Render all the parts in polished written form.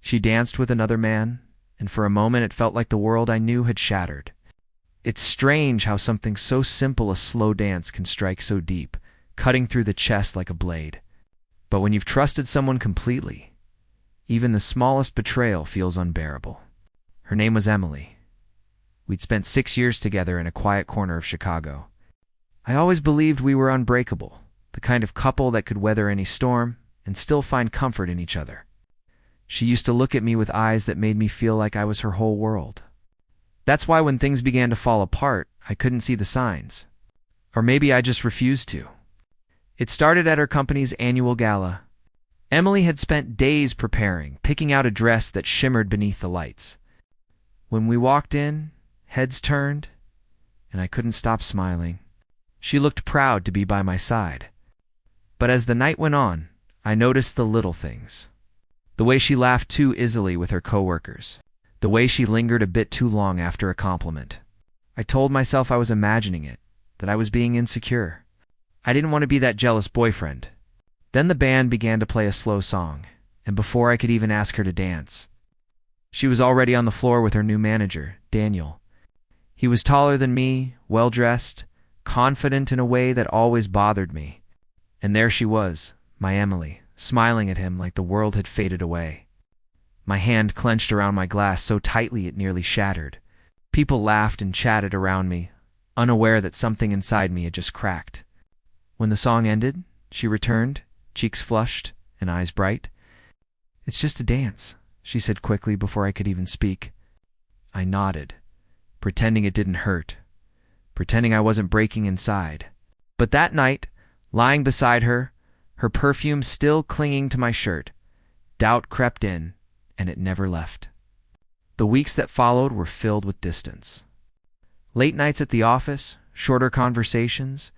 She danced with another man, and for a moment it felt like the world I knew had shattered. It's strange how something so simple, a slow dance, can strike so deep, cutting through the chest like a blade. But when you've trusted someone completely, even the smallest betrayal feels unbearable. Her name was Emily. We'd spent 6 years together in a quiet corner of Chicago. I always believed we were unbreakable, the kind of couple that could weather any storm and still find comfort in each other. She used to look at me with eyes that made me feel like I was her whole world. That's why when things began to fall apart, I couldn't see the signs. Or maybe I just refused to. It started at her company's annual gala. Emily had spent days preparing, picking out a dress that shimmered beneath the lights. When we walked in, heads turned, and I couldn't stop smiling. She looked proud to be by my side. But as the night went on, I noticed the little things. The way she laughed too easily with her coworkers. The way she lingered a bit too long after a compliment. I told myself I was imagining it, that I was being insecure. I didn't want to be that jealous boyfriend. Then the band began to play a slow song, and before I could even ask her to dance, she was already on the floor with her new manager, Daniel. He was taller than me, well-dressed, confident in a way that always bothered me. And there she was, my Emily, smiling at him like the world had faded away. My hand clenched around my glass so tightly it nearly shattered. People laughed and chatted around me, unaware that something inside me had just cracked. When the song ended, she returned, cheeks flushed and eyes bright. "It's just a dance," she said quickly before I could even speak. I nodded, pretending it didn't hurt, pretending I wasn't breaking inside. But that night, lying beside her, her perfume still clinging to my shirt, doubt crept in, and it never left. The weeks that followed were filled with distance. Late nights at the office, shorter conversations,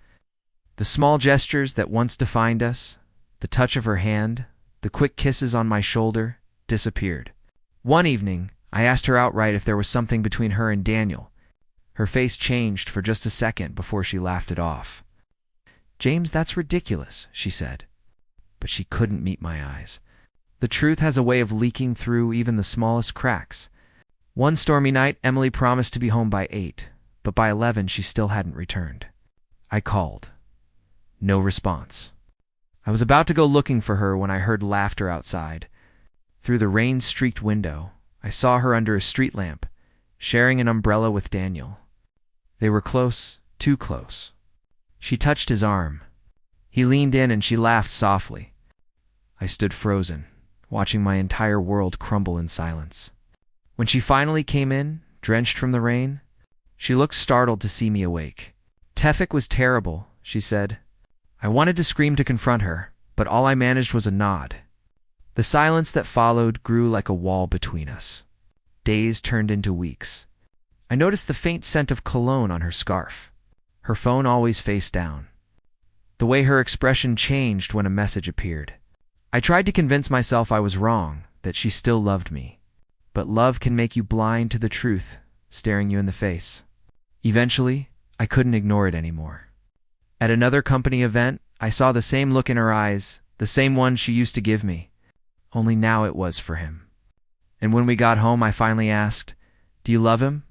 the small gestures that once defined us, the touch of her hand, the quick kisses on my shoulder, disappeared. One evening, I asked her outright if there was something between her and Daniel. Her face changed for just a second before she laughed it off. "James, that's ridiculous," she said. But she couldn't meet my eyes. The truth has a way of leaking through even the smallest cracks. One stormy night, Emily promised to be home by 8, but by 11 she still hadn't returned. I called. No response. I was about to go looking for her when I heard laughter outside. Through the rain-streaked window, I saw her under a street lamp, sharing an umbrella with Daniel. They were close, too close. She touched his arm. He leaned in and she laughed softly. I stood frozen, watching my entire world crumble in silence. When she finally came in, drenched from the rain, she looked startled to see me awake. "Tefik was terrible," she said. I wanted to scream to confront her, but all I managed was a nod. The silence that followed grew like a wall between us. Days turned into weeks. I noticed the faint scent of cologne on her scarf. Her phone always face down. The way her expression changed when a message appeared. I tried to convince myself I was wrong, that she still loved me. But love can make you blind to the truth, staring you in the face. Eventually, I couldn't ignore it anymore. At another company event, I saw the same look in her eyes, the same one she used to give me. Only now it was for him. And when we got home, I finally asked, "Do you love him?"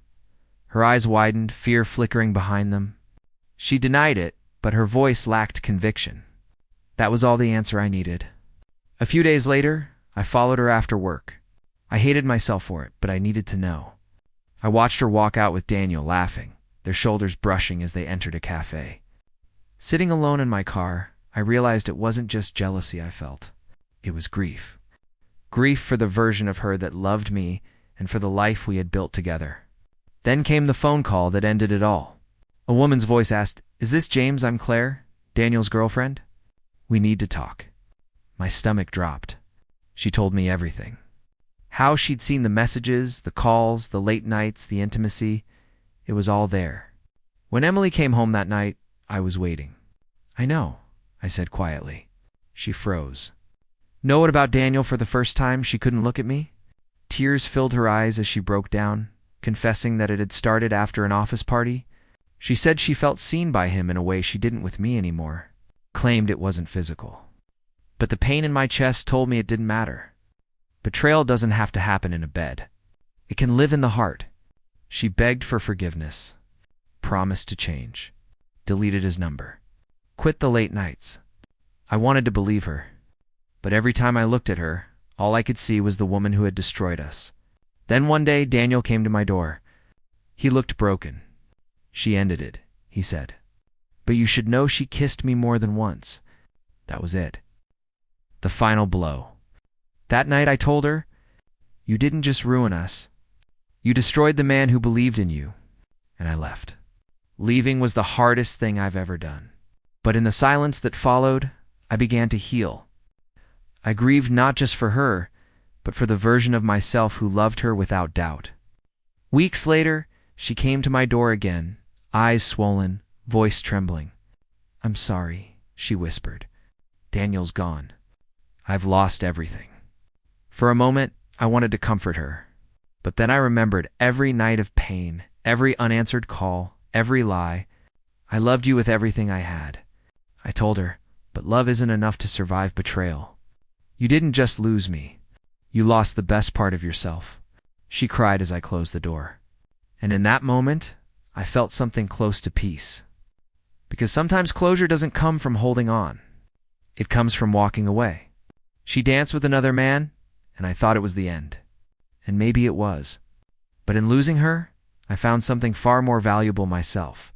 Her eyes widened, fear flickering behind them. She denied it, but her voice lacked conviction. That was all the answer I needed. A few days later, I followed her after work. I hated myself for it, but I needed to know. I watched her walk out with Daniel, laughing, their shoulders brushing as they entered a cafe. Sitting alone in my car, I realized it wasn't just jealousy I felt. It was grief. Grief for the version of her that loved me and for the life we had built together. Then came the phone call that ended it all. A woman's voice asked, "Is this James? I'm Claire, Daniel's girlfriend. We need to talk." My stomach dropped. She told me everything. How she'd seen the messages, the calls, the late nights, the intimacy. It was all there. When Emily came home that night, I was waiting. "I know," I said quietly. She froze. Know it about Daniel for the first time, she couldn't look at me. Tears filled her eyes as she broke down, confessing that it had started after an office party. She said she felt seen by him in a way she didn't with me anymore. Claimed it wasn't physical. But the pain in my chest told me it didn't matter. Betrayal doesn't have to happen in a bed. It can live in the heart. She begged for forgiveness, promised to change, deleted his number, quit the late nights. I wanted to believe her, but every time I looked at her, all I could see was the woman who had destroyed us. Then one day, Daniel came to my door. He looked broken. She ended it, he said. But you should know she kissed me more than once. That was it. The final blow. That night I told her, you didn't just ruin us. You destroyed the man who believed in you. And I left. Leaving was the hardest thing I've ever done. But in the silence that followed, I began to heal. I grieved not just for her, but for the version of myself who loved her without doubt. Weeks later, she came to my door again, eyes swollen, voice trembling. I'm sorry, she whispered. Daniel's gone. I've lost everything. For a moment, I wanted to comfort her. But then I remembered every night of pain, every unanswered call, every lie. I loved you with everything I had. I told her, but love isn't enough to survive betrayal. You didn't just lose me. You lost the best part of yourself. She cried as I closed the door. And in that moment, I felt something close to peace. Because sometimes closure doesn't come from holding on. It comes from walking away. She danced with another man, and I thought it was the end. And maybe it was. But in losing her, I found something far more valuable myself.